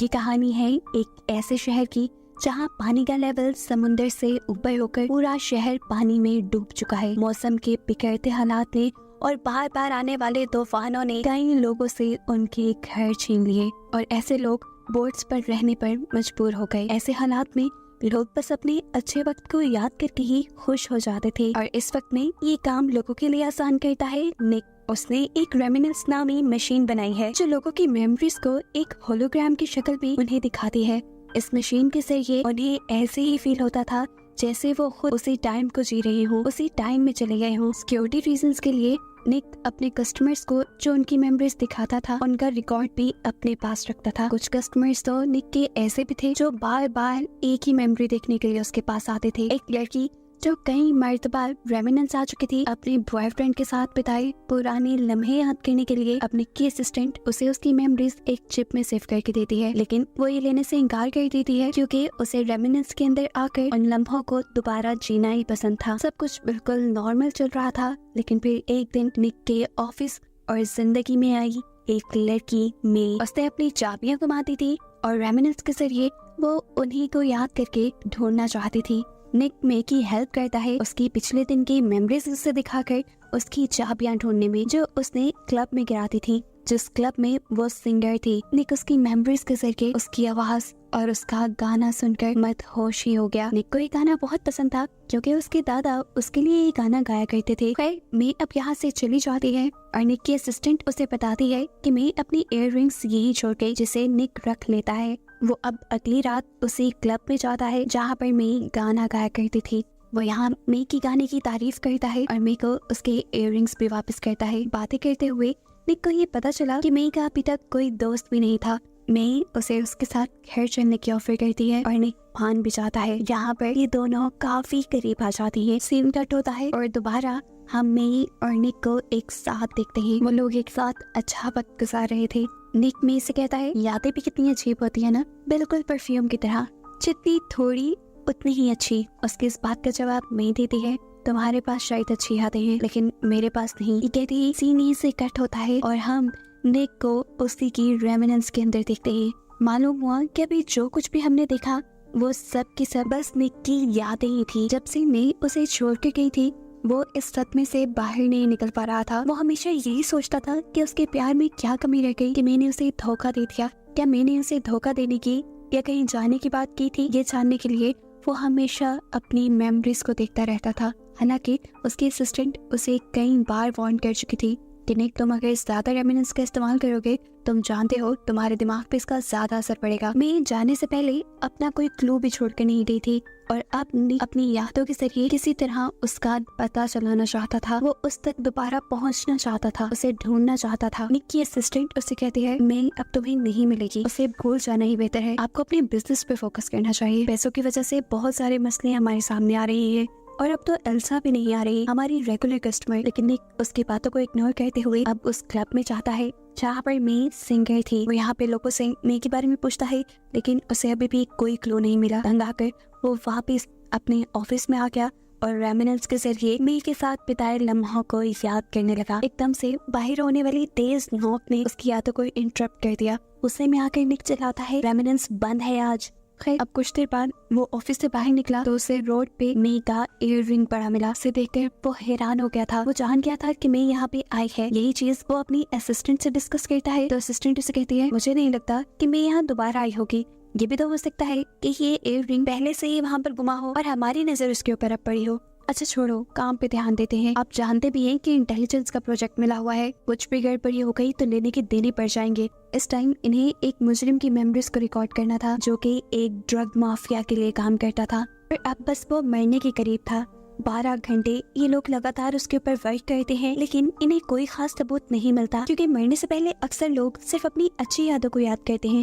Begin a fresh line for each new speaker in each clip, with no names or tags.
ये कहानी है एक ऐसे शहर की जहाँ पानी का लेवल समुंदर से ऊपर होकर पूरा शहर पानी में डूब चुका है। मौसम के बिगड़ते हालात ने और बार बार आने वाले तूफानों ने कई लोगों से उनके घर छीन लिए और ऐसे लोग बोट्स पर रहने पर मजबूर हो गए। ऐसे हालात में लोग बस अपने अच्छे वक्त को याद करके ही खुश हो जाते थे और इस वक्त में ये काम लोगों के लिए आसान करता है निक। उसने एक रेमिनेंस नामी मशीन बनाई है जो लोगों की मेमोरीज को एक होलोग्राम की शक्ल में उन्हें दिखाती है। इस मशीन के जरिए उन्हें ऐसे ही फील होता था जैसे वो खुद उसी टाइम को जी रहे हों, उसी टाइम में चले गए हों। सिक्योरिटी रीजंस के लिए निक अपने कस्टमर्स को जो उनकी मेमोरीज दिखाता था उनका रिकॉर्ड भी अपने पास रखता था। कुछ कस्टमर्स तो निक के ऐसे भी थे जो बार बार एक ही मेमोरी देखने के लिए उसके पास आते थे। एक लड़की जो कई मर्तबा रेमिनेंस आ चुकी थी अपने बॉयफ्रेंड के साथ बिताए पुराने लम्हे याद करने के लिए अपने की असिस्टेंट उसे उसकी मेमोरीज एक चिप में सेव करके देती है, लेकिन वो ये लेने से इनकार कर देती है क्योंकि उसे रेमिनेंस के अंदर आकर उन लम्हों को दोबारा जीना ही पसंद था। सब कुछ बिल्कुल नॉर्मल चल रहा था, लेकिन फिर एक दिन निक के ऑफिस और जिंदगी में आई एक लड़की मे। उसने अपनी चाबियां गुमा दी थी और रेमिनेंस के जरिए वो उन्हीं को याद करके ढूंढना चाहती थी। निक मे की हेल्प करता है उसकी पिछले दिन की मेमोरीज उसे दिखाकर उसकी चाबियां ढूंढने में जो उसने क्लब में गिराती थी, जिस क्लब में वो सिंगर थी। निक उसकी मेमोरीज के जरिए उसकी आवाज और उसका गाना सुनकर मदहोश ही हो गया। निक को ये गाना बहुत पसंद था क्योंकि उसके दादा उसके लिए ये गाना गाया करते थे। खैर मे अब यहाँ से चली जाती है और निक की असिस्टेंट उसे बताती है कि मे अपनी इयररिंग्स यही छोड़ गई जिसे निक रख लेता है। वो अब अगली रात उसी क्लब में जाता है जहाँ पर मे गाना गाया करती थी। वो यहाँ मे की गाने की तारीफ करता है और मे को उसके इयररिंग्स भी वापस करता है। बातें करते हुए निक को ये पता चला कि मे का अभी तक कोई दोस्त भी नहीं था। मे उसे उसके साथ घर चलने की ऑफर करती है और निक मान भी जाता है। यहाँ पर ये दोनों काफी करीब आ जाती है। सीन कट होता है और दोबारा हम मे और निक को एक साथ देखते हैं। वो लोग एक साथ अच्छा वक्त गुजार रहे थे। निक मे से कहता है यादें भी कितनी अजीब होती है ना, बिल्कुल परफ्यूम की तरह, जितनी थोड़ी उतनी ही अच्छी। उसके इस बात का जवाब मे देती है तुम्हारे पास शायद अच्छी यादें हैं लेकिन मेरे पास नहीं। ये कहती ही सीन से कट होता है और हम निक को उसी की रेमिनेंस के अंदर देखते हैं। मालूम हुआ कि अभी जो कुछ भी हमने देखा वो सब की सब बस निक की यादें ही थी। जब से मे उसे छोड़ के गई थी वो इस सदमे से बाहर नहीं निकल पा रहा था। वो हमेशा यही सोचता था कि उसके प्यार में क्या कमी रह गई कि मैंने उसे धोखा दे दिया। क्या मैंने उसे धोखा देने की या कहीं जाने की बात की थी? ये जानने के लिए वो हमेशा अपनी मेमोरीज को देखता रहता था। हालांकि उसकी असिस्टेंट उसे कई बार वार्न कर चुकी थी कि निक तुम अगर ज्यादा रेमिनेंस का इस्तेमाल करोगे तुम जानते हो तुम्हारे दिमाग पे इसका ज्यादा असर पड़ेगा। मैं जाने से पहले अपना कोई क्लू भी छोड़ कर नहीं गई थी और अब अपनी यादों के जरिए किसी तरह उसका पता चलाना चाहता था। वो उस तक दोबारा पहुंचना चाहता था, उसे ढूंढना चाहता था। निक की असिस्टेंट उसे कहती है मैं अब तुम्हें नहीं मिलेगी, उसे भूल जाना ही बेहतर है। आपको अपने बिजनेस पे फोकस करना चाहिए। पैसों की वजह से बहुत सारे मसले हमारे सामने आ रही है और अब तो एल्सा भी नहीं आ रही, हमारी रेगुलर कस्टमर। लेकिन निक उसकी बातों को इग्नोर करते हुए अब उस क्लब में जाता है जहाँ पर मे सिंगर थी। वो यहाँ पे लोगों से मे के बारे में पूछता है लेकिन उसे अभी भी कोई क्लू नहीं मिला। तंग आकर वो वापस अपने ऑफिस में आ गया और रेमिनेंस के जरिए मे के साथ बिताए लम्हों को याद करने लगा। एकदम से बाहर होने वाली तेज नोक ने उसकी यादों को इंटरप्ट कर दिया। उसे में आकर निक चिल्लाता है रेमिनेंस बंद है आज। खैर अब कुछ देर बाद वो ऑफिस से बाहर निकला तो उसे रोड पे मे का इयररिंग पड़ा मिला। उसे देखकर वो हैरान हो गया था। वो जान गया था कि मे यहाँ पे आई है। यही चीज वो अपनी असिस्टेंट से डिस्कस करता है तो असिस्टेंट उसे कहती है मुझे नहीं लगता कि मे यहाँ दोबारा आई होगी। ये भी तो हो सकता है कि ये इयररिंग पहले से ही वहाँ पर गुमा हो और हमारी नजर उसके ऊपर अब पड़ी हो। अच्छा छोड़ो, काम पे ध्यान देते हैं। आप जानते भी हैं कि इंटेलिजेंस का प्रोजेक्ट मिला हुआ है, कुछ भी गड़बड़ी हो गई तो लेने के देने पड़ जाएंगे। इस टाइम इन्हें एक मुजरिम की मेमोरीज को रिकॉर्ड करना था जो कि एक ड्रग माफिया के लिए काम करता था और अब बस वो मरने के करीब था। 12 घंटे ये लोग लगातार उसके ऊपर वर्क करते हैं लेकिन इन्हें कोई खास सबूत नहीं मिलता क्योंकि मरने से पहले अक्सर लोग सिर्फ अपनी अच्छी यादों को याद करते हैं।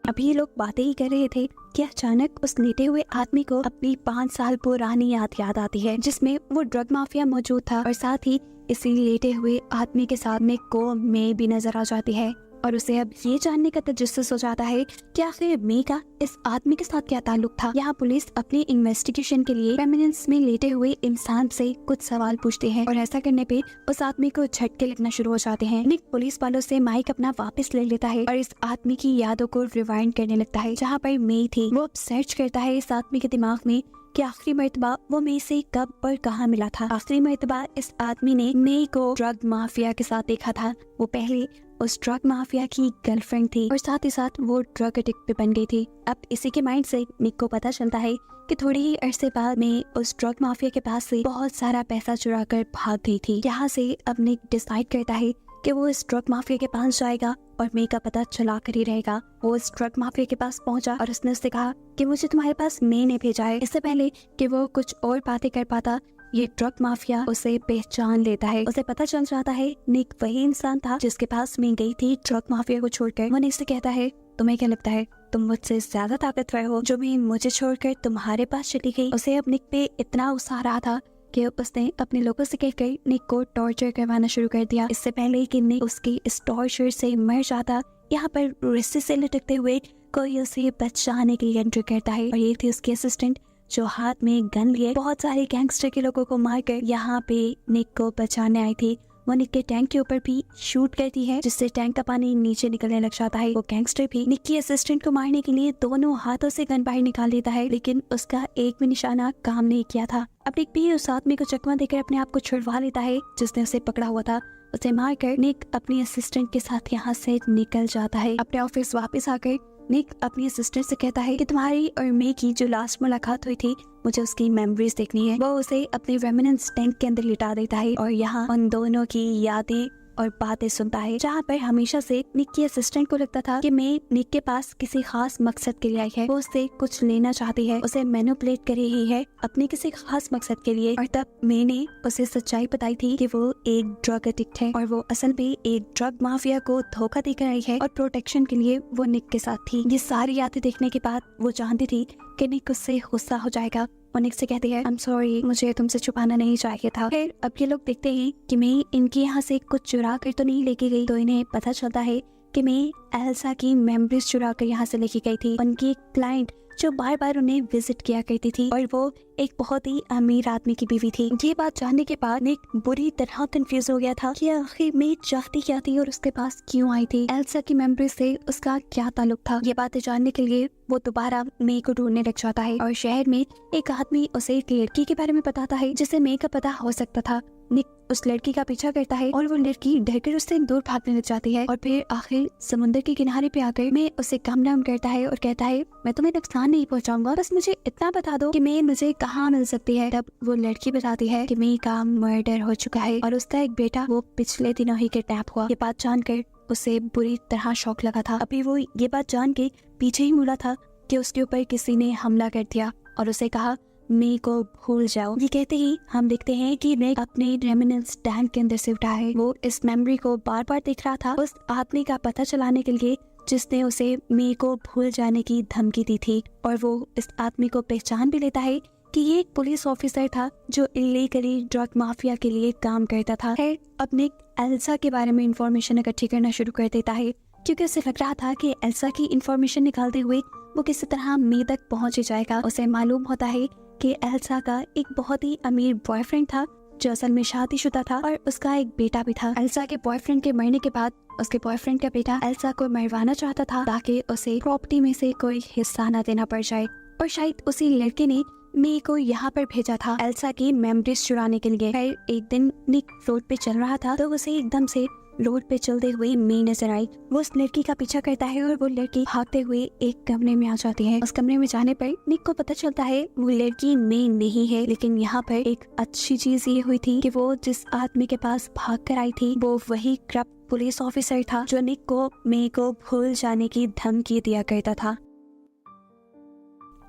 अभी ये लोग बातें ही कर रहे थे कि अचानक उस लेटे हुए आदमी को अपनी 5 साल पुरानी याद आती है जिसमें वो ड्रग माफिया मौजूद था और साथ ही इसी लेटे हुए आदमी के साथ में को मे भी नजर आ जाती है और उसे अब ये जानने का तजस्सुस हो जाता है कि आखिर मे का इस आदमी के साथ क्या ताल्लुक था। यहाँ पुलिस अपनी इन्वेस्टिगेशन के लिए रेमिनेंस में लेटे हुए इंसान से कुछ सवाल पूछते हैं और ऐसा करने पे उस आदमी को झटके लगना शुरू हो जाते हैं। निक पुलिस वालों से माइक अपना वापस ले लेता है और इस आदमी की यादों को रिवाइंड करने लगता है जहाँ पर मे थी। वो अब सर्च करता है इस आदमी के दिमाग में कि आखिरी मर्तबा वो मे से कब और कहाँ मिला था। आखिरी मर्तबा इस आदमी ने मे को ड्रग माफिया के साथ देखा था। वो पहले उस ड्रग माफिया की गर्लफ्रेंड थी और साथ ही साथ वो ड्रग एडिक्ट भी बन गई थी। अब इसी के माइंड से निक को पता चलता है कि थोड़ी ही अरसे बाद में उस ड्रग माफिया के पास से बहुत सारा पैसा चुरा कर भाग गई थी। यहाँ से अब निक डिसाइड करता है कि वो इस ड्रग माफिया के पास जाएगा और मे का पता चला कर ही रहेगा। वो इस ड्रग माफिया के पास पहुंचा और उसने उससे कहा कि मुझे तुम्हारे पास मे ने भेजा है। इससे पहले कि वो कुछ और बातें कर पाता, ये ड्रग माफिया उसे पहचान लेता है। उसे पता चल जाता है निक वही इंसान था जिसके पास मैं गई थी ड्रग माफिया को छोड़कर। वो निक से कहता है, तुम्हें क्या लगता है तुम मुझसे ज्यादा ताकतवर हो जो मैं मुझे छोड़कर तुम्हारे पास चली गई। उसे अब निक पे इतना गुस्सा आ रहा था कि उसने अपने लोगों से कहकर निक को टॉर्चर करवाना शुरू कर दिया। इससे पहले कि निक उसकी इस टॉर्चर से मर जाता, यहाँ पर रस्सी से लटकते हुए कोई उसे बचाने के लिए एंट्री करता है और ये थी उसकी असिस्टेंट जो हाथ में गन लिए बहुत सारे गैंगस्टर के लोगों को मारकर यहाँ पे निक को बचाने आई थी। वो निक के टैंक के ऊपर भी शूट करती है जिससे टैंक का पानी नीचे निकलने लग जाता है। वो गैंगस्टर भी निक की असिस्टेंट को मारने के लिए दोनों हाथों से गन बाहर निकाल लेता है, लेकिन उसका एक भी निशाना काम नहीं किया था। अब निक भी उस आदमी को चकमा देकर अपने आप को छुड़वा लेता है जिसने उसे पकड़ा हुआ था। उसे मारकर निक अपनी असिस्टेंट के साथ यहाँ से निकल जाता है। अपने ऑफिस वापस आकर निक अपनी असिस्टेंट से कहता है कि तुम्हारी और मे की जो लास्ट मुलाकात हुई थी मुझे उसकी मेमोरीज देखनी है। वो उसे अपने रेमिनेंस टैंक के अंदर लिटा देता है और यहाँ उन दोनों की यादें और बातें सुनता है जहाँ पर हमेशा से निक की असिस्टेंट को लगता था कि मैं निक के पास किसी खास मकसद के लिए आई है। वो उससे कुछ लेना चाहती है, उसे मैनिपुलेट कर रही है अपने किसी खास मकसद के लिए। और तब मैंने उसे सच्चाई बताई थी कि वो एक ड्रग एडिक्ट है और वो असल में एक ड्रग माफिया को धोखा देकर आई है और प्रोटेक्शन के लिए वो निक के साथ थी। ये सारी यादें देखने के बाद वो जानती थी कि निक उससे गुस्सा हो जाएगा। वो निक से कहती है, आई एम सॉरी, मुझे तुमसे छुपाना नहीं चाहिए था। फिर अब ये लोग देखते हैं कि मैं इनके यहाँ से कुछ चुरा कर तो नहीं लेके गई, तो इन्हें पता चलता है कि मैं एल्सा की मेमोरीज चुरा कर यहाँ से लेके गई थी। उनकी क्लाइंट जो बार बार उन्हें विजिट किया करती थी और वो एक बहुत ही अमीर आदमी की बीवी थी। ये बात जानने के बाद निक बुरी तरह कंफ्यूज हो गया था कि आखिर मैं चाहती क्या थी और उसके पास क्यों आई थी। एल्सा की मेमोरी से उसका क्या ताल्लुक था। ये बातें जानने के लिए वो दोबारा मे को ढूंढने लग जाता है और शहर में एक आदमी उसे एक लड़की के बारे में बताता है जिसे मे का पता हो सकता था। निक उस लड़की का पीछा करता है और वो लड़की डरकर उससे दूर भागने लग जाती है और फिर आखिर समुद्र के किनारे पे आकर मैं उसे कम डाउन करता है और कहता है, मैं तुम्हें नुकसान नहीं पहुंचाऊंगा, बस मुझे इतना बता दो कि मैं मुझे कहाँ मिल सकती है। तब वो लड़की बताती है कि मे का मर्डर हो चुका है और उसका एक बेटा वो पिछले दिनों ही किडनैप हुआ। ये बात जानकर उसे बुरी तरह शौक लगा था। अभी वो ये बात जान के पीछे ही मुड़ा था कि उसके ऊपर किसी ने हमला कर दिया और उसे कहा, मे को भूल जाओ। ये कहते ही हम देखते हैं कि निक अपने रेमिनेंस टैंक के अंदर से उठा है। वो इस मेमोरी को बार बार देख रहा था उस आदमी का पता चलाने के लिए जिसने उसे मे को भूल जाने की धमकी दी थी। और वो इस आदमी को पहचान भी लेता है कि ये एक पुलिस ऑफिसर था जो इलीगली ड्रग माफिया के लिए काम करता था। है अब निक एल्सा के बारे में इंफॉर्मेशन इकट्ठी करना शुरू कर देता है क्योंकि उसे लग रहा था कि एल्सा की इंफॉर्मेशन निकालते हुए वो किसी तरह मे तक पहुंच जाएगा। उसे मालूम होता है कि एल्सा का एक बहुत ही अमीर बॉयफ्रेंड था जो असल में शादीशुदा था और उसका एक बेटा भी था। एल्सा के बॉयफ्रेंड के मरने के बाद उसके बॉयफ्रेंड का बेटा एल्सा को मरवाना चाहता था ताकि उसे प्रॉपर्टी में से कोई हिस्सा न देना पड़ जाए और शायद उसी लड़के ने मे को यहाँ पर भेजा था एल्सा की मेमोरीज चुराने के लिए। फिर एक दिन निक रोड पे चल रहा था तो उसे एकदम से रोड पे चलते हुए मे नजर आई। वो उस लड़की का पीछा करता है और वो लड़की भागते हुए एक कमरे में आ जाती है। उस कमरे में जाने पर निक को पता चलता है वो लड़की मे नहीं है, लेकिन यहाँ पर एक अच्छी चीज ये हुई थी कि वो जिस आदमी के पास भाग कर आई थी वो वही करप्ट पुलिस ऑफिसर था जो निक को मे को भूल जाने की धमकी दिया करता था।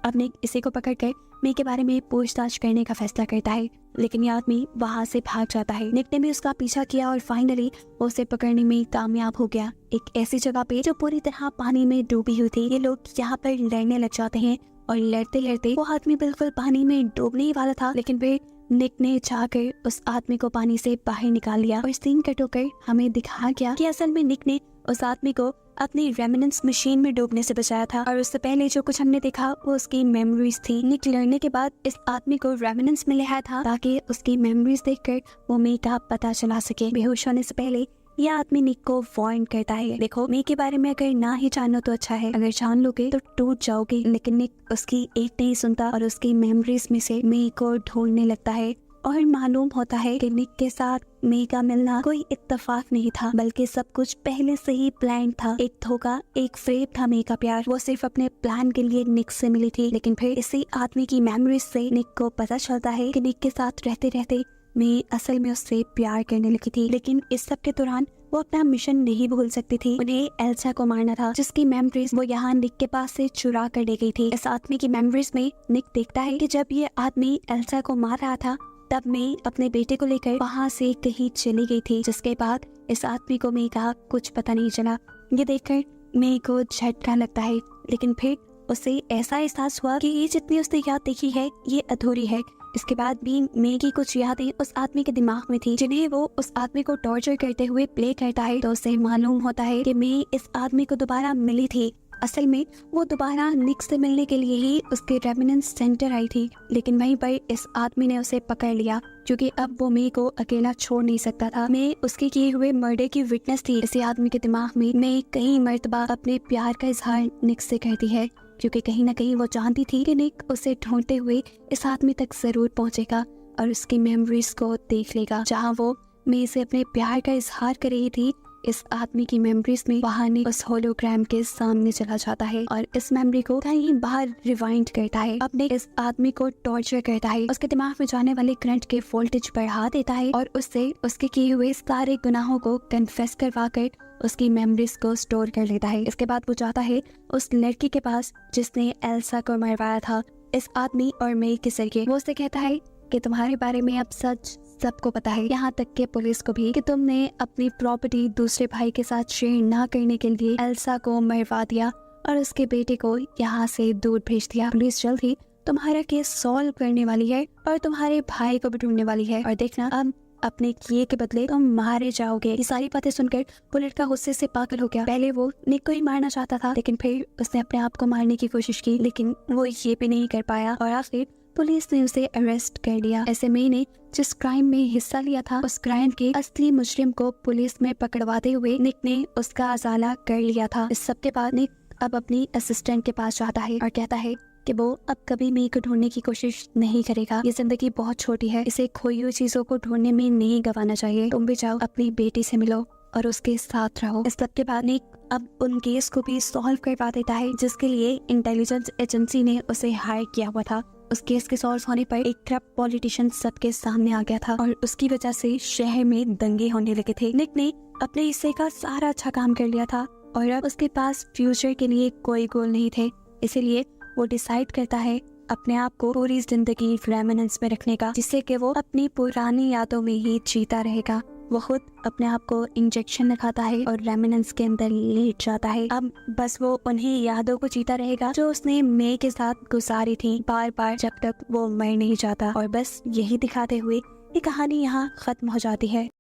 अब निक इसी को पकड़कर मे के बारे में पूछताछ करने का फैसला करता है, लेकिन ये आदमी वहाँ से भाग जाता है। निक ने भी उसका पीछा किया और फाइनली उसे पकड़ने में कामयाब हो गया, एक ऐसी जगह पे जो पूरी तरह पानी में डूबी हुई थी। ये लोग यहाँ पर लड़ने लग जाते हैं और लड़ते लड़ते वो आदमी बिल्कुल पानी में डूबने ही वाला था, लेकिन फिर निक ने जाकर उस आदमी को पानी से बाहर निकाल लिया और सीन कट होकर हमें दिखाया गया कि असल में निक ने उस आदमी को अपनी रेमिनेंस मशीन में डूबने से बचाया था और उससे पहले जो कुछ हमने देखा वो उसकी मेमोरीज थी। निक लड़ने के बाद इस आदमी को रेमिनेंस में लिया था ताकि उसकी मेमोरीज देखकर वो मे का पता चला सके। बेहोश होने से पहले यह आदमी निक को वार्न करता है, देखो मे के बारे में अगर ना ही जानो तो अच्छा है, अगर जान लोगे तो टूट जाओगे। लेकिन निक उसकी एक नहीं सुनता और उसकी मेमोरीज में से मे को ढूंढने लगता है और मालूम होता है कि निक के साथ मे का मिलना कोई इत्तेफाक नहीं था, बल्कि सब कुछ पहले से ही प्लान था। एक धोखा, एक फ्रेब था मे का प्यार। वो सिर्फ अपने प्लान के लिए निक से मिली थी। लेकिन फिर इसी आदमी की मेमोरीज से निक को पता चलता है कि निक के साथ रहते रहते मे असल में उससे प्यार करने लगी थी। लेकिन इस सब के दौरान वो अपना मिशन नहीं भूल सकती थी। उन्हें एल्सा को मारना था, जिसकी मेमोरीज वो यहाँ निक के पास से चुरा कर ले गई थी। इस आदमी की मेमोरीज में निक देखता है कि जब ये आदमी एल्सा को मार रहा था तब मैं अपने बेटे को लेकर वहाँ से कहीं चली गई थी, जिसके बाद इस आदमी को मे का कुछ पता नहीं चला। ये देखकर मे को झटका लगता है, लेकिन फिर उसे ऐसा एहसास हुआ कि ये जितनी उसने याद देखी है ये अधूरी है। इसके बाद भी मे की कुछ यादें उस आदमी के दिमाग में थी, जिन्हें वो उस आदमी को टॉर्चर करते हुए प्ले करता है। तो उसे मालूम होता है कि मे इस आदमी को दोबारा मिली थी। असल में वो दोबारा निक से मिलने के लिए ही उसके रेमिनेंस सेंटर आई थी, लेकिन वहीं पर इस आदमी ने उसे पकड़ लिया क्योंकि अब वो मे को अकेला छोड़ नहीं सकता था। मे उसके किए हुए मर्डर की विटनेस थी। इसी आदमी के दिमाग में मे कई मर्तबा अपने प्यार का इजहार निक से करती है, क्योंकि कहीं ना कहीं वो जानती थी कि निक उसे ढूंढते हुए इस आदमी तक जरूर पहुंचेगा और उसकी मेमोरीज को देख लेगा। जहां वो मे से अपने प्यार का इजहार कर रही थी, इस आदमी की मेमोरीज में बाहर निक उस होलोग्राम के सामने चला जाता है और इस मेमोरी को कहीं बाहर रिवाइंड करता है। अब निक इस आदमी को टॉर्चर करता है, उसके दिमाग में जाने वाले करंट के वोल्टेज बढ़ा देता है और उससे उसके किए हुए सारे गुनाहों को कन्फेस करवा कर उसकी मेमोरीज को स्टोर कर लेता है। इसके बाद वो जाता है उस लड़की के पास जिसने एल्सा को मरवाया था, इस आदमी और मे के जरिए। वो उससे कहता है कि तुम्हारे बारे में अब सच सबको पता है, यहाँ तक के पुलिस को भी, कि तुमने अपनी प्रॉपर्टी दूसरे भाई के साथ शेयर ना करने के लिए एल्सा को मरवा दिया और उसके बेटे को यहाँ से दूर भेज दिया। पुलिस जल्द ही तुम्हारा केस सॉल्व करने वाली है और तुम्हारे भाई को भी ढूंढने वाली है और देखना अब अपने किए के बदले तुम मारे जाओगे। ये सारी बातें सुनकर वो लड़का गुस्से से पागल हो गया। पहले वो निक को ही मारना चाहता था, लेकिन फिर उसने अपने आप को मारने की कोशिश की, लेकिन वो ये भी नहीं कर पाया और आखिर पुलिस ने उसे अरेस्ट कर लिया। ऐसे में ने जिस क्राइम में हिस्सा लिया था, उस क्राइम के असली मुजरिम को पुलिस में पकड़वाते हुए निक ने उसका अजाला कर लिया था। इस सब के बाद निक अब अपनी असिस्टेंट के पास जाता है और कहता है कि वो अब कभी मे को ढूंढने की कोशिश नहीं करेगा। ये जिंदगी बहुत छोटी है, इसे खोई हुई चीजों को ढूंढने में नहीं गंवाना चाहिए। तुम भी जाओ, अपनी बेटी से मिलो और उसके साथ रहो। इस सब के बाद निक अब उन केस को भी सॉल्व करवा देता है जिसके लिए इंटेलिजेंस एजेंसी ने उसे हायर किया हुआ था। उस केस के सॉल्व होने पर एक करप्ट पॉलिटिशियन सबके सामने आ गया था और उसकी वजह से शहर में दंगे होने लगे थे। निक ने अपने हिस्से का सारा अच्छा काम कर लिया था और अब उसके पास फ्यूचर के लिए कोई गोल नहीं थे, इसीलिए वो डिसाइड करता है अपने आप को पूरी जिंदगी रेमिनेंस में रखने का, जिससे कि वो अपनी पुरानी यादों में ही जीता रहेगा। वो खुद अपने आप को इंजेक्शन लगाता है और रेमिनेंस के अंदर लेट जाता है। अब बस वो उन्हीं यादों को जीता रहेगा जो उसने मे के साथ गुजारी थी बार बार, जब तक वो मर नहीं जाता। और बस यही दिखाते हुए ये कहानी यहाँ खत्म हो जाती है।